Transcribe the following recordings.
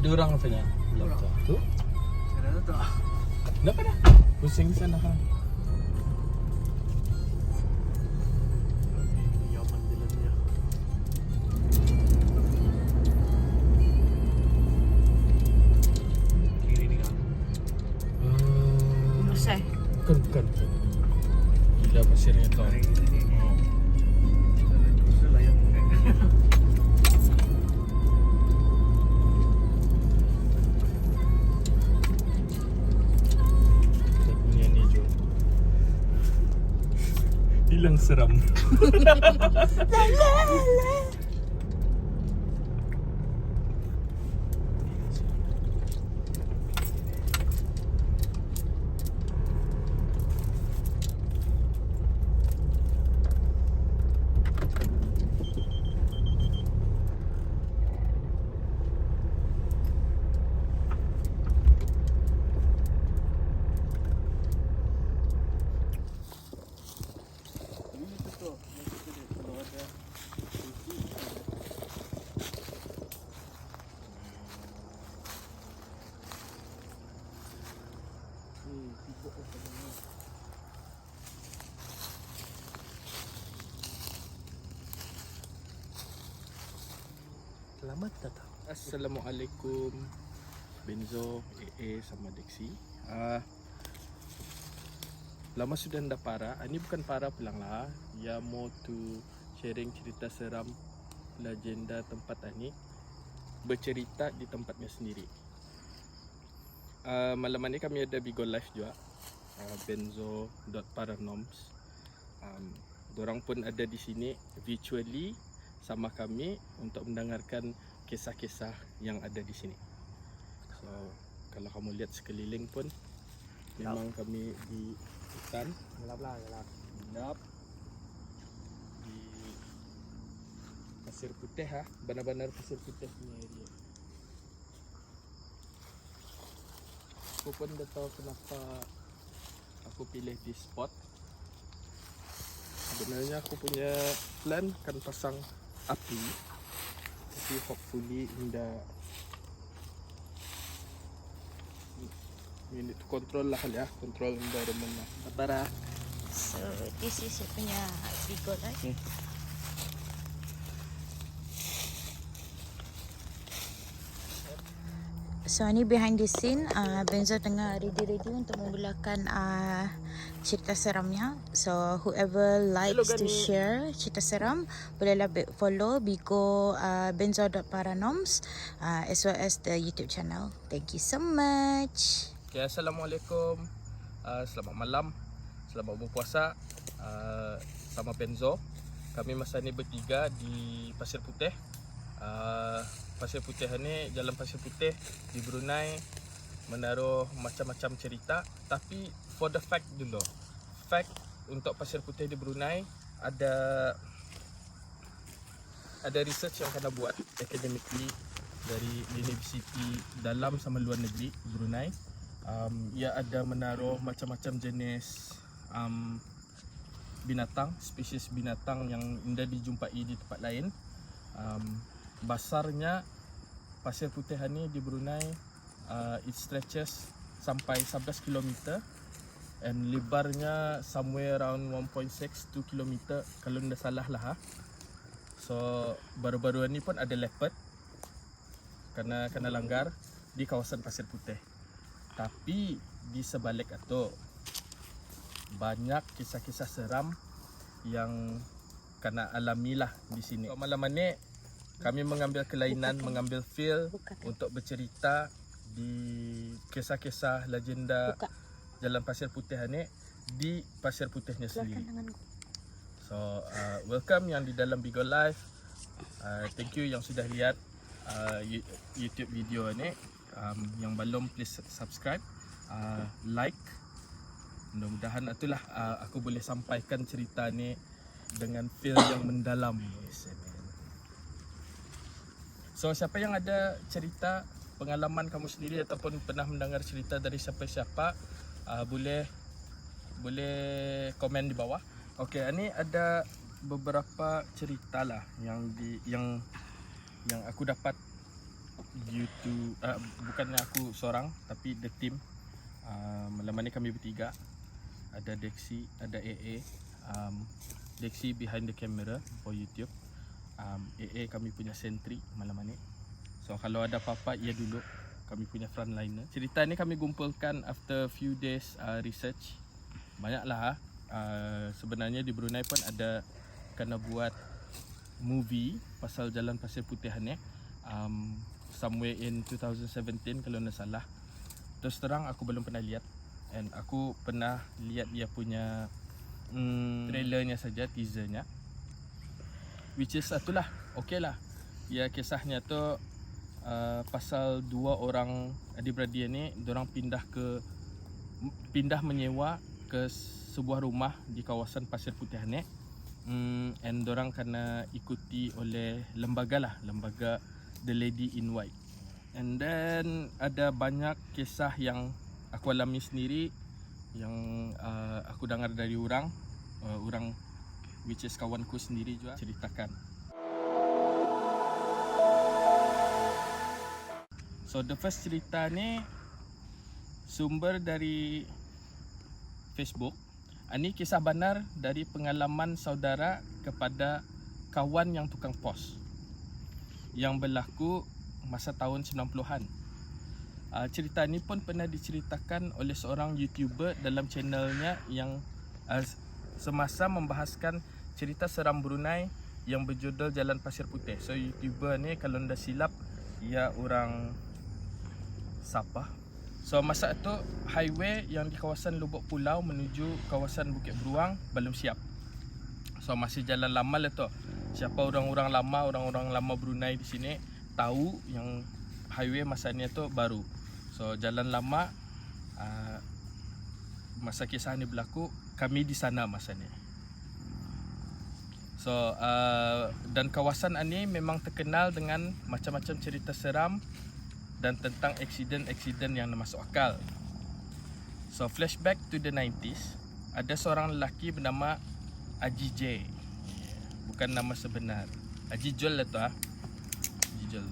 ada orang rupanya. Orang. Tu. Ada tu. Kenapa dah? Pusing di sana kan. Nyaman jalannya. Kiri ni kan. Selesai. Bukan. Gila pasirnya tu. Hari ini. Susah lah yang. Dia punya ni je. Hilang seram. Ini tu. Kalau ada. Selamat datang. Assalamualaikum Benzo, AA sama Dexy. Lama sudah ndak para. Ini bukan para pulang lah. Ya mau to sharing cerita seram legenda tempat ini. Bercerita di tempatnya sendiri. Malam ini kami ada Bigo Live juga. Benzo.paranoms. Dorang pun ada di sini virtually sama kami untuk mendengarkan kisah-kisah yang ada di sini. So, kalau kamu lihat sekeliling pun memang kami di hutan, Gelap lah, gelap. gelap di pasir putih benar-benar pasir putih punya area. Aku pun dah tahu kenapa aku pilih di spot. Sebenarnya aku punya plan akan pasang api, tapi hopefully we need to control lah ya, control environment lah. Sabar. So this is saya punya Bigo Live. So ni behind the scene, Benzo tengah ready untuk memulakan cerita seramnya. So whoever likes to share cerita seram, bolehlah follow Bigo Benzo.paranoms as well as the YouTube channel. Thank you so much. Okay, Assalamualaikum, selamat malam, selamat berpuasa sama Benzo. Kami masa ni bertiga di Pasir Putih. Pasir Putih ni, Jalan Pasir Putih di Brunei menaruh macam-macam cerita. Tapi for the fact dulu, fact untuk Pasir Putih di Brunei ada research yang kena buat academically dari universiti dalam sama luar negeri Brunei. Ia ada menaruh macam-macam jenis binatang, spesies binatang yang indah dijumpai di tempat lain. Besarnya Pasir Putih ni di Brunei, it stretches sampai 11 km and lebarnya somewhere around 1.6-2 km kalau tidak salah lah. So baru-baru ni pun ada leopard kena langgar di kawasan Pasir Putih. Tapi di sebalik itu banyak kisah-kisah seram yang kena alamilah di sini. So, malam ni kami mengambil kelainan, mengambil feel untuk bercerita di kisah-kisah legenda Jalan Pasir Putih ni di Pasir Putihnya sendiri. So welcome yang di dalam Bigo Live. Thank you yang sudah lihat YouTube video ni. Yang belum please subscribe, like. Mudah-mudahan itulah aku boleh sampaikan cerita ni dengan feel yang mendalam. So siapa yang ada cerita pengalaman kamu sendiri ataupun pernah mendengar cerita dari siapa-siapa, boleh komen di bawah. Okey, ini ada beberapa cerita lah yang aku dapat YouTube, bukannya aku seorang tapi the team. Malam ni kami bertiga. Ada Dexy, ada AA. Dexy behind the camera for YouTube. AA kami punya sentry malam ni. So kalau ada apa-apa ia dulu kami punya frontliner. Cerita ni kami kumpulkan after few days research. Banyaklah sebenarnya di Brunei pun ada kena buat movie pasal Jalan Pasir Putih ni. Somewhere in 2017 kalau tak salah. Terus terang aku belum pernah lihat. And aku pernah lihat dia punya trailernya saja, teasernya. Which is itulah, okey lah. Ya kisahnya tu pasal dua orang adik-beradik ni, diorang pindah menyewa ke sebuah rumah di kawasan Pasir Putih ni. And diorang kena ikuti oleh lembaga The Lady in White. And then ada banyak kisah yang aku alami sendiri, yang aku dengar dari orang which is kawanku sendiri juga ceritakan. So the first cerita ni sumber dari Facebook. Ini kisah benar dari pengalaman saudara kepada kawan yang tukang pos yang berlaku masa tahun 90-an. Cerita ni pun pernah diceritakan oleh seorang YouTuber dalam channelnya yang semasa membahaskan cerita seram Brunei yang berjudul Jalan Pasir Putih. So YouTuber ni kalau anda silap ia orang Sabah. So masa itu highway yang di kawasan Lubuk Pulau menuju kawasan Bukit Beruang belum siap. So masih jalan lama lah tu. Siapa orang-orang lama Brunei di sini tahu yang highway masa ni tu baru. So jalan lama masa kisah ni berlaku, kami di sana masa ni. So dan kawasan ini memang terkenal dengan macam-macam cerita seram dan tentang aksiden yang masuk akal. So flashback to the 90s, ada seorang lelaki bernama Haji J. Bukan nama sebenar. Haji Jol lah tu Haji Jol.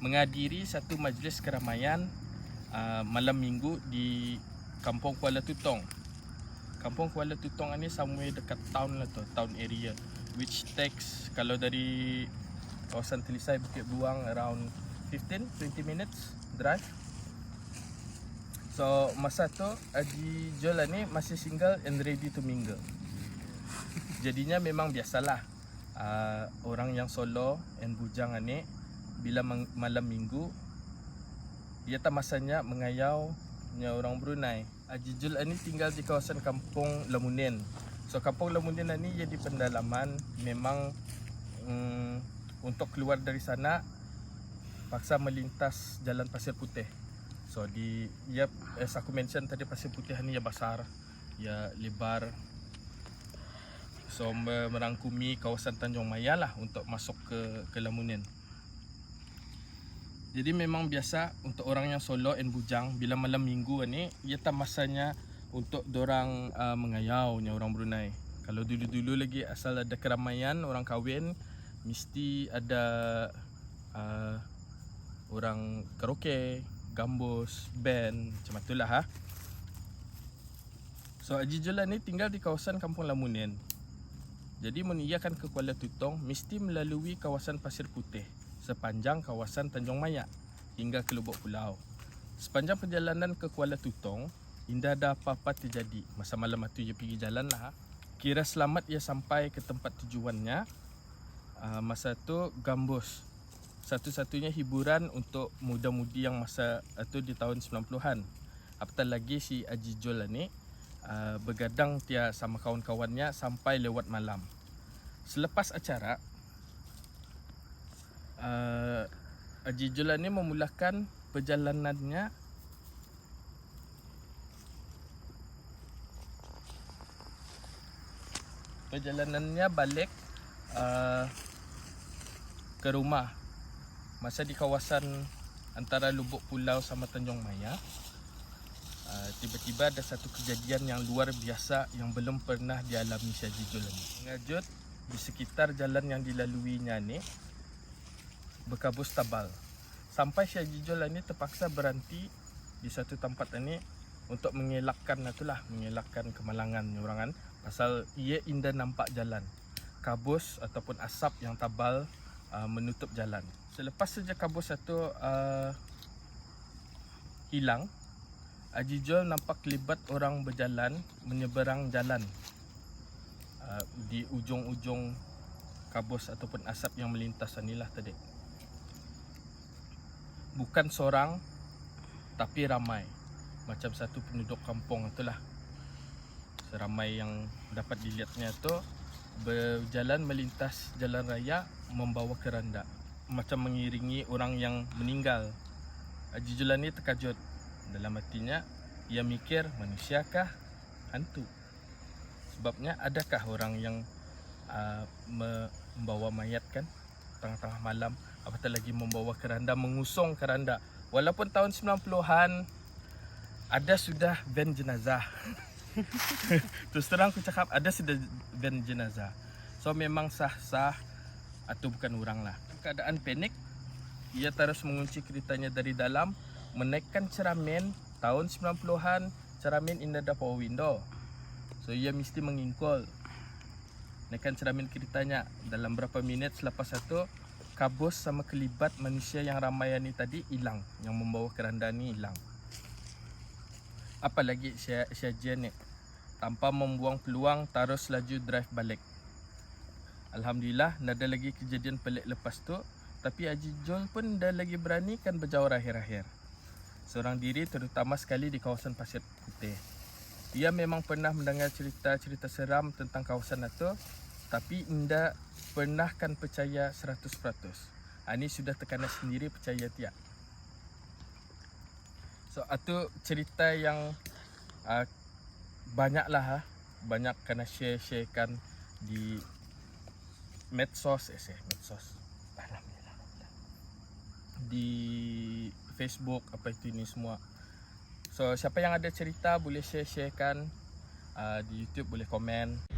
Menghadiri satu majlis keramaian malam minggu di Kampung Kuala Tutong. Kampung Kuala Tutong ni somewhere dekat town lah tu, town area, which takes kalau dari kawasan Telisai Bukit Beruang around 15-20 minutes drive. So masa tu Haji Jol ni masih single and ready to mingle. Jadinya memang biasalah orang yang solo and bujang ni bila malam minggu dia tak masanya mengayau orang Brunei. Haji Jul ni tinggal di kawasan Kampung Lemunen. So Kampung Lemunen ni dia di pendalaman, memang untuk keluar dari sana paksa melintas Jalan Pasir Putih. So as aku mention tadi, Pasir Putih ni ya besar, ya lebar. So merangkumi kawasan Tanjung Maya lah untuk masuk ke Lemunen. Jadi memang biasa untuk orang yang solo and bujang bila malam minggu ni ia tak masanya untuk dorang mengayau orang Brunei. Kalau dulu-dulu lagi asal ada keramaian orang kahwin, mesti ada orang karaoke, gambus, band, macam itulah ha. So Haji Jula ni tinggal di kawasan Kampung Lemunen. Jadi mengiyakan ke Kuala Tutong mesti melalui kawasan Pasir Putih sepanjang kawasan Tanjung Maya hingga ke Lubuk Pulau. Sepanjang perjalanan ke Kuala Tutong, tidak ada apa-apa terjadi. Masa malam itu dia pergi jalan lah. Kira selamat ia sampai ke tempat tujuannya. Masa tu gambus, satu-satunya hiburan untuk muda-mudi yang masa itu di tahun 90-an. Apatah lagi si Haji Jol ni begadang dia sama kawan-kawannya sampai lewat malam. Selepas acara, Haji Jol ni memulakan perjalanannya balik ke rumah. Masa di kawasan antara Lubuk Pulau sama Tanjung Maya, tiba-tiba ada satu kejadian yang luar biasa yang belum pernah dialami si Haji Jol ni. Ngajut di sekitar jalan yang dilaluinya ni berkabus tabal. sampai Syekh Jijol ini terpaksa berhenti di satu tempat ini untuk mengelakkan kemalangan orang kan, pasal ia indah nampak jalan kabus ataupun asap yang tebal menutup jalan. Selepas saja kabus itu hilang, Jijol nampak kelibat orang berjalan menyeberang jalan di ujung-ujung kabus ataupun asap yang melintas inilah tadi. Bukan seorang tapi ramai, macam satu penduduk kampung itulah. Seramai yang dapat dilihatnya itu berjalan melintas jalan raya membawa keranda, macam mengiringi orang yang meninggal. Jijol ni terkejut. Dalam hatinya ia mikir, manusiakah hantu? Sebabnya adakah orang yang membawa mayat kan tengah-tengah malam, apatah lagi membawa keranda, mengusung keranda. Walaupun tahun 90-an ada sudah van jenazah. Terus terang aku cakap ada sudah van jenazah. So memang sah-sah atau bukan orang lah. Keadaan panik, ia terus mengunci keritanya dari dalam, menaikkan cermin tahun 90-an, cermin in the power window. So ia mesti mengingkol. Naikkan cermin keritanya. Dalam berapa minit selepas itu, kabus sama kelibat manusia yang ramai ni tadi hilang, yang membawa keranda ni hilang. Apalagi Syekh ni tanpa membuang peluang terus laju drive balik. Alhamdulillah, tak ada lagi kejadian pelik lepas tu, tapi Haji Jol pun dah lagi berani kan berjauh akhir-akhir. Seorang diri, terutama sekali di kawasan Pasir Putih. Ia memang pernah mendengar cerita-cerita seram tentang kawasan itu, tapi tidak pernah kan percaya 100%. Ini sudah tekanan sendiri percaya tiap. So itu cerita yang banyak kena share-sharekan di medsos, di Facebook apa itu ini semua. So siapa yang ada cerita boleh share-sharekan di YouTube, boleh komen.